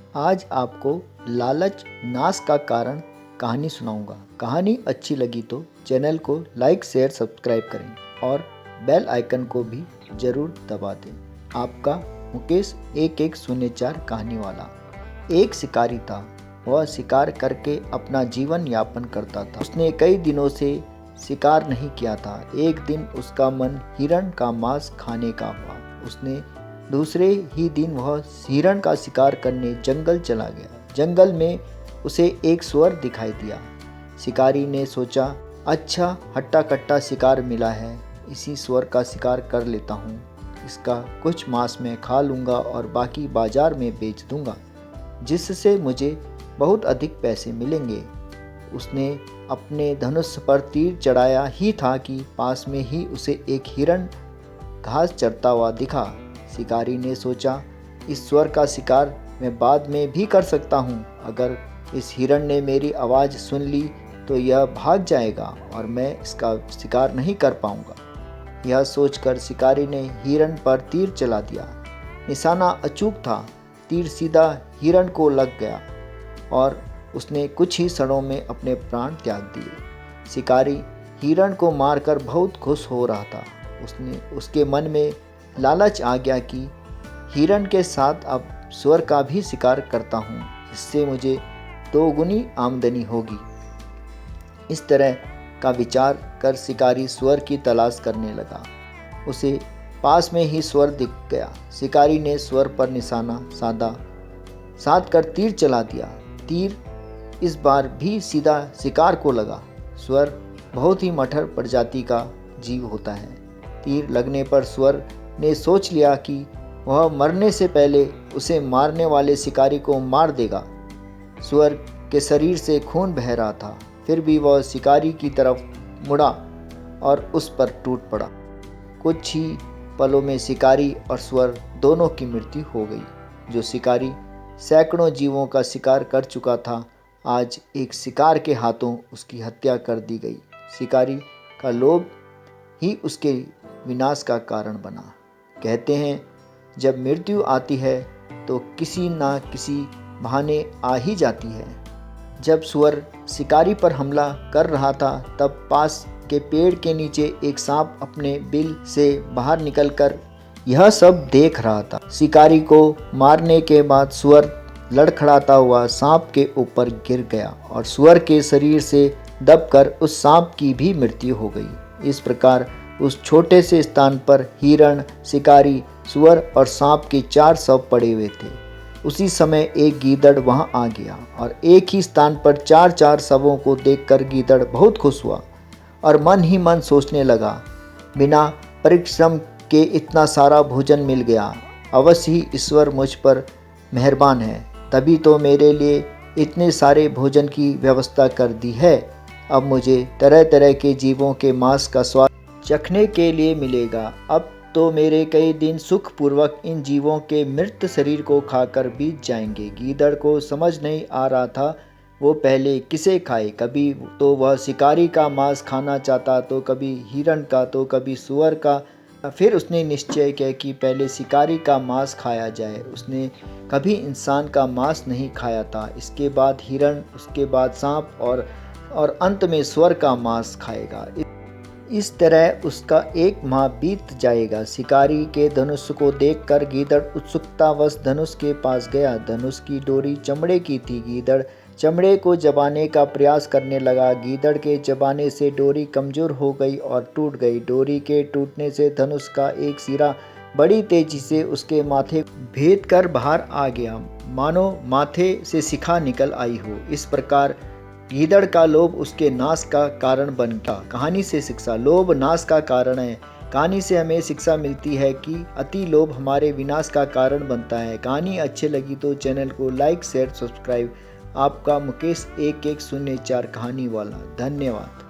आज आपको लालच नाश का कारण कहानी सुनाऊंगा। कहानी अच्छी लगी तो चैनल को लाइक शेयर सब्सक्राइब करें और बेल आइकन को भी ज़रूर दबा दें। आपका मुकेश 1104 कहानी वाला। एक शिकारी था। वह शिकार करके अपना जीवन यापन करता था। उसने कई दिनों से शिकार नहीं किया था। एक दिन उसका मन हिरण का मांस खाने का हुआ। उसने दूसरे ही दिन वह हिरण का शिकार करने जंगल चला गया। जंगल में उसे एक सुअर दिखाई दिया। शिकारी ने सोचा, अच्छा हट्टा कट्टा शिकार मिला है, इसी सुअर का शिकार कर लेता हूँ। इसका कुछ मांस मैं खा लूँगा और बाकी बाजार में बेच दूँगा, जिससे मुझे बहुत अधिक पैसे मिलेंगे। उसने अपने धनुष पर तीर चढ़ाया ही था कि पास में ही उसे एक हिरण घास चरता हुआ दिखा। शिकारी ने सोचा, इस सुअर का शिकार मैं बाद में भी कर सकता हूँ। अगर इस हिरण ने मेरी आवाज़ सुन ली तो यह भाग जाएगा और मैं इसका शिकार नहीं कर पाऊँगा। यह सोचकर शिकारी ने हिरण पर तीर चला दिया। निशाना अचूक था। तीर सीधा हिरण को लग गया और उसने कुछ ही क्षणों में अपने प्राण त्याग दिए। शिकारी हिरण को मारकर बहुत खुश हो रहा था। उसके मन में लालच आ गया कि हिरण के साथ अब सुअर का भी शिकार करता हूँ, इससे मुझे दोगुनी आमदनी होगी। इस तरह का विचार कर शिकारी सुअर की तलाश करने लगा। उसे पास में ही सुअर दिख गया। शिकारी ने सुअर पर निशाना साध कर तीर चला दिया। तीर इस बार भी सीधा शिकार को लगा। सुअर बहुत ही मठर प्रजाति का जीव होता है। तीर लगने पर सुअर ने सोच लिया कि वह मरने से पहले उसे मारने वाले शिकारी को मार देगा। सुअर के शरीर से खून बह रहा था, फिर भी वह शिकारी की तरफ मुड़ा और उस पर टूट पड़ा। कुछ ही पलों में शिकारी और सुअर दोनों की मृत्यु हो गई। जो शिकारी सैकड़ों जीवों का शिकार कर चुका था, आज एक शिकार के हाथों उसकी हत्या कर दी गई। शिकारी का लोभ ही उसके विनाश का कारण बना। कहते हैं, जब मृत्यु आती है तो किसी ना किसी बहाने आ ही जाती है। जब सुअर शिकारी पर हमला कर रहा था, तब पास के पेड़ के नीचे एक सांप अपने बिल से बाहर निकलकर यह सब देख रहा था। शिकारी को मारने के बाद सुअर लड़खड़ाता हुआ सांप के ऊपर गिर गया और सुअर के शरीर से दबकर उस सांप की भी मृत्यु हो गई। इस प्रकार उस छोटे से स्थान पर हिरण, शिकारी, सुअर और सांप के 4 शव पड़े हुए थे। उसी समय एक गीदड़ वहां आ गया और एक ही स्थान पर 4 शवों को देखकर गीदड़ बहुत खुश हुआ और मन ही मन सोचने लगा, बिना परिश्रम के इतना सारा भोजन मिल गया। अवश्य ही ईश्वर मुझ पर मेहरबान है, तभी तो मेरे लिए इतने सारे भोजन की व्यवस्था कर दी है। अब मुझे तरह तरह के जीवों के मांस का स्वाद चखने के लिए मिलेगा। अब तो मेरे कई दिन सुखपूर्वक इन जीवों के मृत शरीर को खाकर बीत जाएंगे। गीदड़ को समझ नहीं आ रहा था वो पहले किसे खाए। कभी तो वह शिकारी का मांस खाना चाहता, तो कभी हिरण का, तो कभी सुअर का। फिर उसने निश्चय किया कि पहले शिकारी का मांस खाया जाए। उसने कभी इंसान का मांस नहीं खाया था। इसके बाद हिरण, उसके बाद सांप और अंत में सुअर का मांस खाएगा। इस तरह उसका 1 माह बीत जाएगा। शिकारी के धनुष को देखकर गीदड़ उत्सुकतावश धनुष के पास गया। धनुष की डोरी चमड़े की थी। गीदड़ चमड़े को चबाने का प्रयास करने लगा। गीदड़ के चबाने से डोरी कमजोर हो गई और टूट गई। डोरी के टूटने से धनुष का एक सिरा बड़ी तेजी से उसके माथे भेद कर बाहर आ गया, मानो माथे से शिखा निकल आई हो। इस प्रकार गीदड़ का लोभ उसके नाश का कारण बन गया। कहानी से शिक्षा। लोभ नाश का कारण है। कहानी से हमें शिक्षा मिलती है कि अति लोभ हमारे विनाश का कारण बनता है। कहानी अच्छी लगी तो चैनल को लाइक शेयर सब्सक्राइब। आपका मुकेश 1104 कहानी वाला। धन्यवाद।